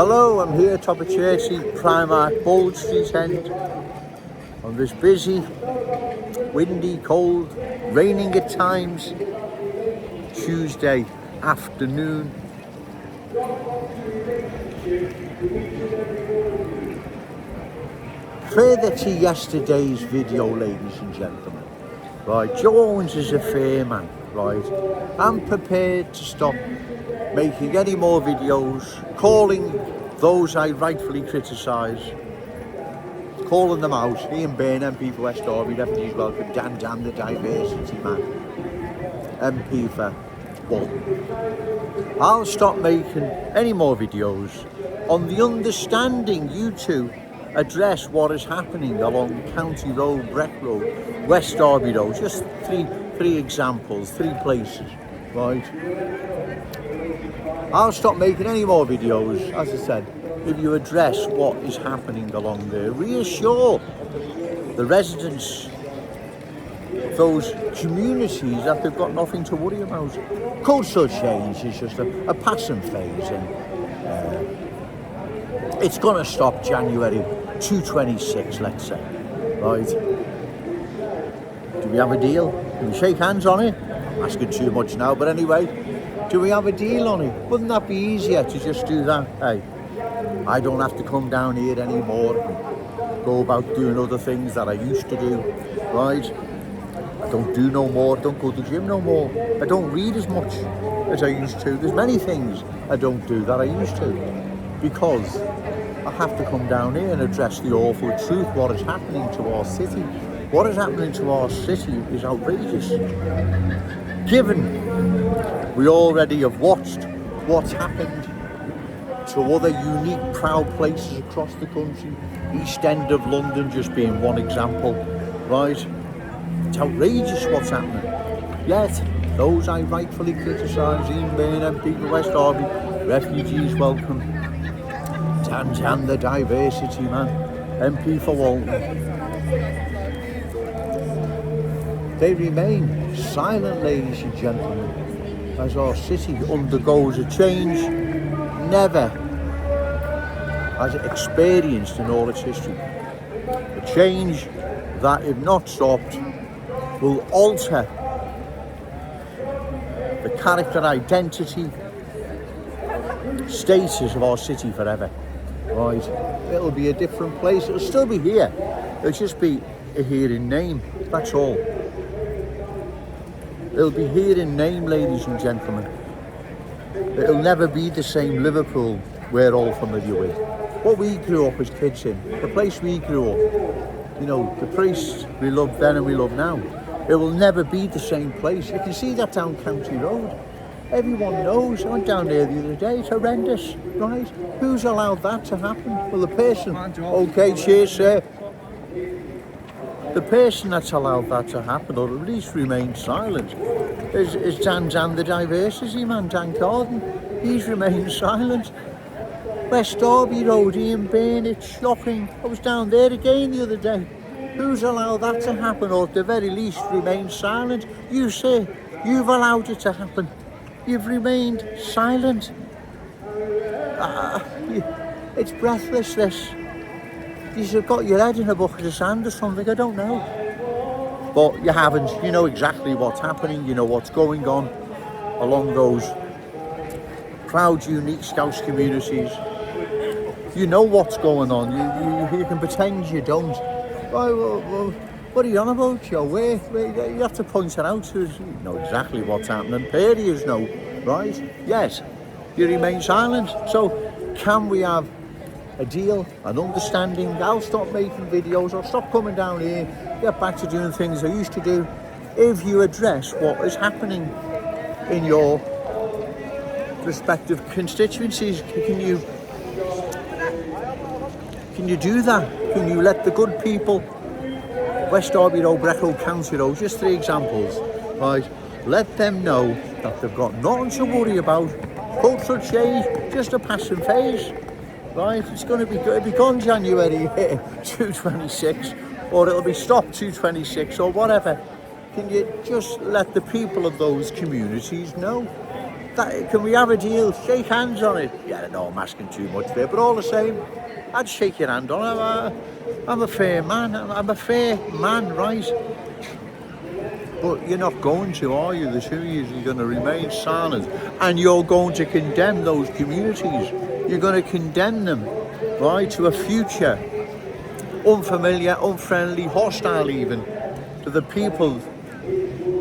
Hello, I'm here top of Churchley, Primark, Bold Street end, on this busy, windy, cold, raining at times, Tuesday afternoon. Further to yesterday's video, ladies and gentlemen, right, Joe Owens is a fair man, right? I'm prepared to stop making any more videos, calling those I rightfully criticise, calling them out. Ian Bain, MP for West Derby, Refugees Welcome, Dan the Diversity Man, MP for Bolton. I'll stop making any more videos on the understanding you two address what is happening along County Road, Breck Road, West Derby Road. Just three examples, three places, right? I'll stop making any more videos, as I said, if you address what is happening along there. Reassure the residents of those communities that they've got nothing to worry about. Cultural change is just a passing phase, and it's going to stop January 2026, let's say, right? Do we have a deal? Can we shake hands on it? I'm asking too much now, but anyway. Do we have a deal on it? Wouldn't that be easier to just do that? Hey, I don't have to come down here anymore and go about doing other things that I used to do, right? I don't do no more, don't go to the gym no more. I don't read as much as I used to. There's many things I don't do that I used to, because I have to come down here and address the awful truth, what is happening to our city. What is happening to our city is outrageous. Given we already have watched what's happened to other unique, proud places across the country, East End of London just being one example, right? It's outrageous what's happening. Yet, those I rightfully criticise, Ian Bain, MP for West Derby, Refugees Welcome, Dan the Diversity Man, MP for Bolton, they remain silent, ladies and gentlemen, as our city undergoes a change never has it experienced in all its history. A change that, if not stopped, will alter the character, identity, status of our city forever. Right? It'll be a different place. It'll still be here. It'll just be here in name. That's all. It'll be here in name, ladies and gentlemen. It'll never be the same Liverpool we're all familiar with. What we grew up as kids in, the place we grew up, you know, the place we loved then and we love now, it will never be the same place. You can see that down County Road. Everyone knows. I went down there the other day. It's horrendous, right? Who's allowed that to happen? Well, the person... Okay, cheers, sir. The person that's allowed that to happen, or at least remain silent, is Dan the Diversity Man, Dan Carden. He's remained silent. West Derby Road, Ian Bain, it's shocking. I was down there again the other day. Who's allowed that to happen, or at the very least remain silent? You, sir, you've allowed it to happen. You've remained silent. It's breathless, this. You've got your head in a bucket of sand or something, I don't know. But you haven't. You know exactly what's happening. You know what's going on along those proud, unique Scouse communities. You know what's going on. You can pretend you don't. Well, what are you on about, Joe? Where you have to point it out to us. You know exactly what's happening. Areas know, right? Yes, you remain silent. So, can we have a deal, an understanding? I'll stop making videos, I'll stop coming down here, get back to doing things I used to do, if you address what is happening in your respective constituencies. Can you do that? Can you let the good people, West Derby Road, Breck Road, County Road, just three examples, right? Let them know that they've got nothing to worry about. Cultural change, just a passing phase. Right, it's going to be good. It'll be gone January 2026, or it'll be stopped 2026, or whatever. Can you just let the people of those communities know? Can we have a deal? Shake hands on it. Yeah, I know I'm asking too much there, but all the same, I'd shake your hand on it. I'm a fair man. I'm a fair man, right? But you're not going to, are you? The two of you are going to remain silent, and you're going to condemn those communities. You're going to condemn them, right, to a future unfamiliar, unfriendly, hostile even to the people,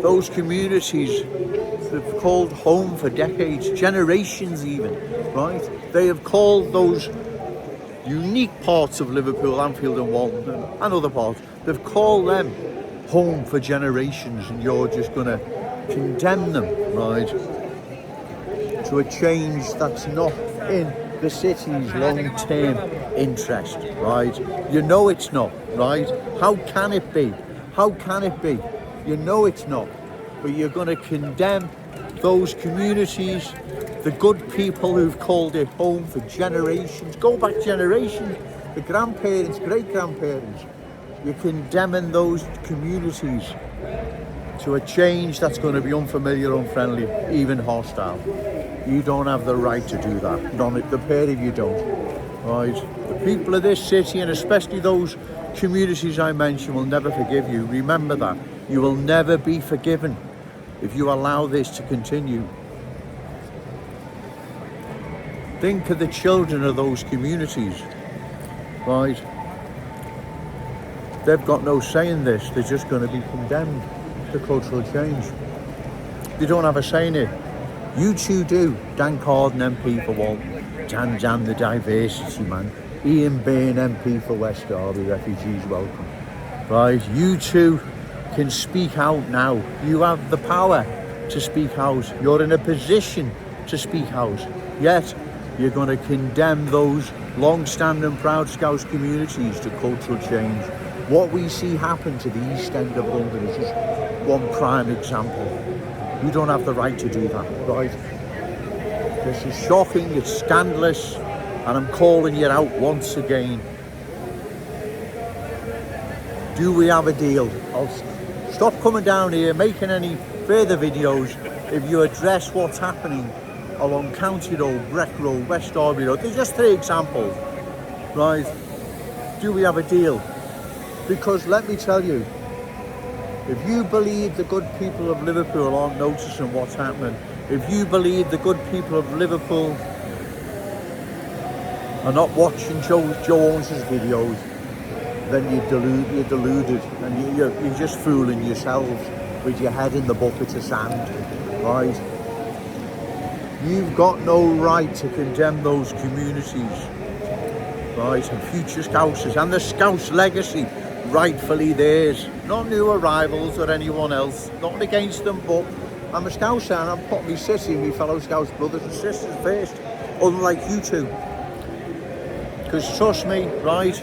those communities that have called home for decades, generations even, right? They have called those unique parts of Liverpool, Anfield and Walton and other parts, they've called them home for generations, and you're just going to condemn them, right, to a change that's not in the city's long-term interest, right? You know it's not, right? How can it be? How can it be? You know it's not, but you're going to condemn those communities, the good people who've called it home for generations, go back generations, the grandparents, great-grandparents. You're condemning those communities to a change that's going to be unfamiliar, unfriendly, even hostile. You don't have the right to do that. The pair of you don't. Right? The people of this city, and especially those communities I mentioned, will never forgive you. Remember that. You will never be forgiven if you allow this to continue. Think of the children of those communities. Right? They've got no say in this. They're just going to be condemned to cultural change. They don't have a say in it. You two do. Dan Carden, MP for Walton. Jan the diversity man. Ian Byrne, MP for West Derby. Refugees welcome. Right? You two can speak out now. You have the power to speak out. You're in a position to speak out. Yet, you're going to condemn those long-standing proud Scouse communities to cultural change. What we see happen to the East End of London is just one prime example. You don't have the right to do that, right? This is shocking, it's scandalous, and I'm calling you out once again. Do we have a deal? I'll stop coming down here, making any further videos if you address what's happening along County Road, Breck Road, West Derby Road. There's just 3 examples, right? Do we have a deal? Because let me tell you, if you believe the good people of Liverpool aren't noticing what's happening, if you believe the good people of Liverpool are not watching Joe Owens' videos, then you're deluded, and you're just fooling yourselves with your head in the bucket of sand, right? You've got no right to condemn those communities, right? And future Scousers and the Scouse legacy, rightfully theirs, not new arrivals or anyone else, not against them, but I'm a Scouser and I'm putting my city and my fellow Scouse brothers and sisters first, unlike you two. Because trust me, right,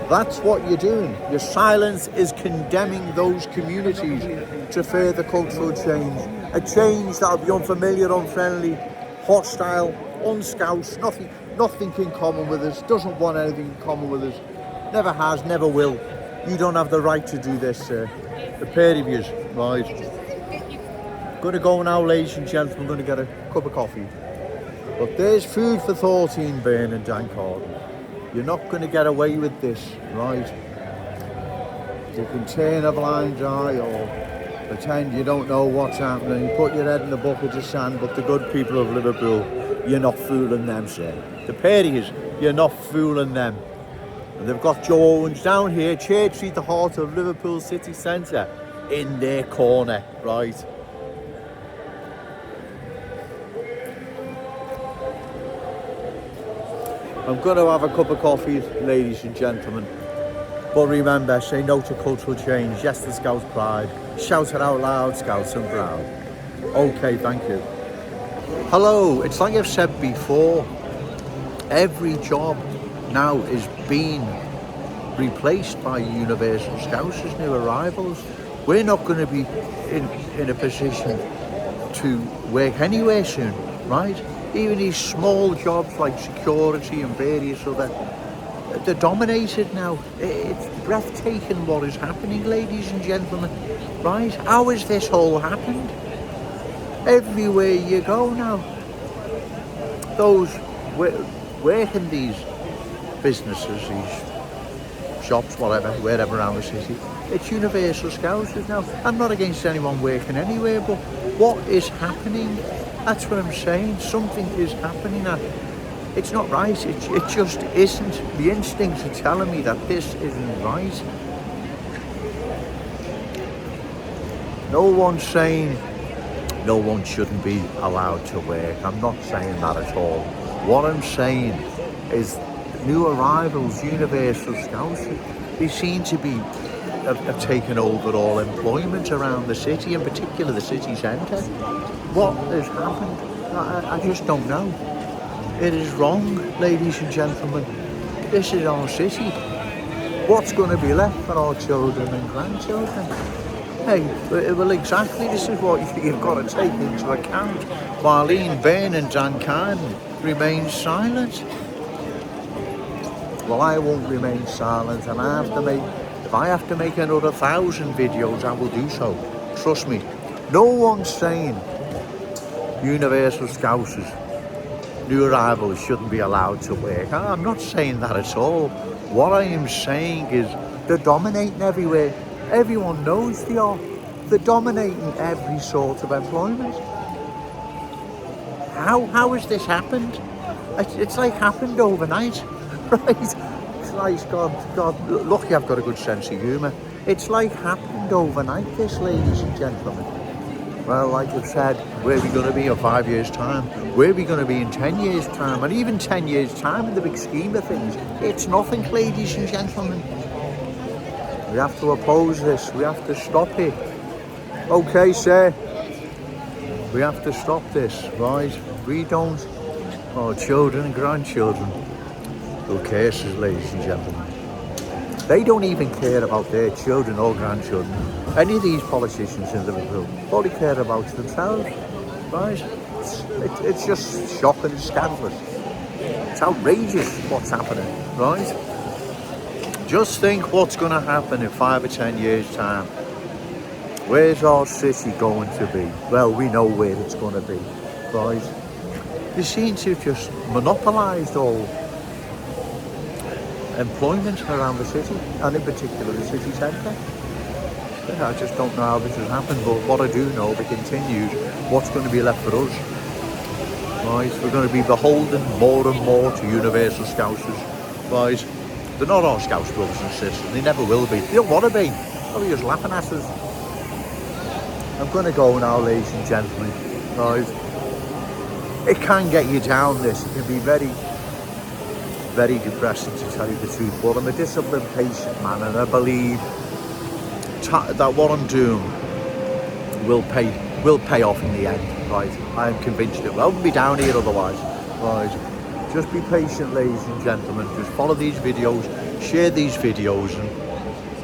that's what you're doing. Your silence is condemning those communities to further cultural change. A change that'll be unfamiliar, unfriendly, hostile, unscouse, nothing in common with us, doesn't want anything in common with us, never has, never will. You don't have the right to do this, sir. The pair of yous, right? Going to go now, ladies and gentlemen, going to get a cup of coffee. But there's food for thought, Ian Byrne and Dan Carden. You're not going to get away with this, right? You can turn a blind eye or pretend you don't know what's happening. You put your head in the bucket of sand, but the good people of Liverpool, you're not fooling them, sir. The pair of yous, you're not fooling them. And they've got Joe Owens down here, Church Street, the heart of Liverpool city centre, in their corner, right? I'm going to have a cup of coffee, ladies and gentlemen. But remember, say no to cultural change, yes to Scouse pride, shout it out loud, Scouts and proud. Okay, thank you. Hello, it's like I've said before, every job now is being replaced by universal Scousers, new arrivals. We're not going to be in a position to work anywhere soon, right? Even these small jobs like security and various other, they're dominated now. It's breathtaking what is happening, ladies and gentlemen, right? How has this all happened? everywhere you go now. Those work in these businesses, these shops, whatever, wherever around the city, it's universal Scousers now. I'm not against anyone working anywhere, but what is happening? That's what I'm saying. Something is happening. It's not right. It just isn't. The instincts are telling me that this isn't right. No one's saying no one shouldn't be allowed to work. I'm not saying that at all. What I'm saying is new arrivals, universal Scousers, they seem to be have taken over all employment around the city, in particular the city centre. What has happened? I just don't know. It is wrong, ladies and gentlemen. This is our city. What's going to be left for our children and grandchildren? Hey, well, exactly, this is what you've got to take into account. Marlene Bain and Dan Carden remain silent. Well, I won't remain silent, and if I have to make another 1,000 videos, I will do so. Trust me. No one's saying universal Scousers, new arrivals shouldn't be allowed to work. I'm not saying that at all. What I am saying is they're dominating everywhere. Everyone knows they are. They're dominating every sort of employment. How has this happened? It's like happened overnight, right? It's like, God, lucky I've got a good sense of humour. It's like happened overnight, this, ladies and gentlemen. Well, like I've said, where are we going to be in 5 years' time? Where are we going to be in 10 years' time? And even 10 years' time, in the big scheme of things, it's nothing, ladies and gentlemen. We have to oppose this. We have to stop it. Okay, sir. We have to stop this, right? We don't. Our children and grandchildren. Who cares, ladies and gentlemen? They don't even care about their children or grandchildren. Any of these politicians in Liverpool, all they care about themselves, right? It's just shocking and scandalous. It's outrageous what's happening, right? Just think what's going to happen in 5 or 10 years' time. Where's our city going to be? Well, we know where it's going to be, right? They seem to have just monopolised all employment around the city, and in particular the city centre. I just don't know how this has happened, but what I do know, if it continues, what's going to be left for us? Right, we're going to be beholden more and more to universal Scousers, right? They're not our Scouse brothers and sisters, they never will be. They don't want to be. They're just laughing at us. I'm going to go now, ladies and gentlemen, right? It can get you down, this. It can be very, very depressing, to tell you the truth, but I'm a disciplined, patient man, and I believe that what I'm doing will pay off in the end, right? I am convinced it will. I wouldn't be down here otherwise, right? Just be patient, ladies and gentlemen. Just follow these videos, share these videos, and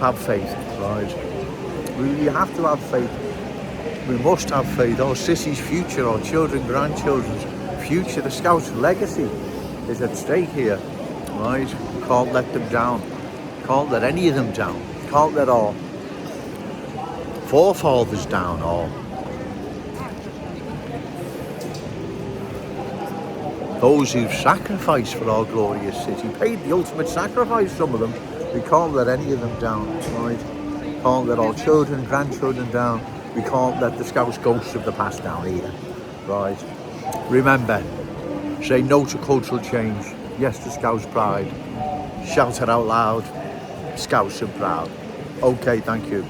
have faith, right? We have to have faith. We must have faith. Our city's future, our children, grandchildren's future, the Scouse legacy is at stake here, right? We can't let them down. Can't let any of them down. Can't let our forefathers down, or those who've sacrificed for our glorious city, paid the ultimate sacrifice, some of them. We can't let any of them down, right? Can't let our children, grandchildren down. We can't let the Scouse ghosts of the past down either, right? Remember, say no to cultural change, yes to Scouse pride. Shout it out loud, Scouse and proud. Okay, thank you.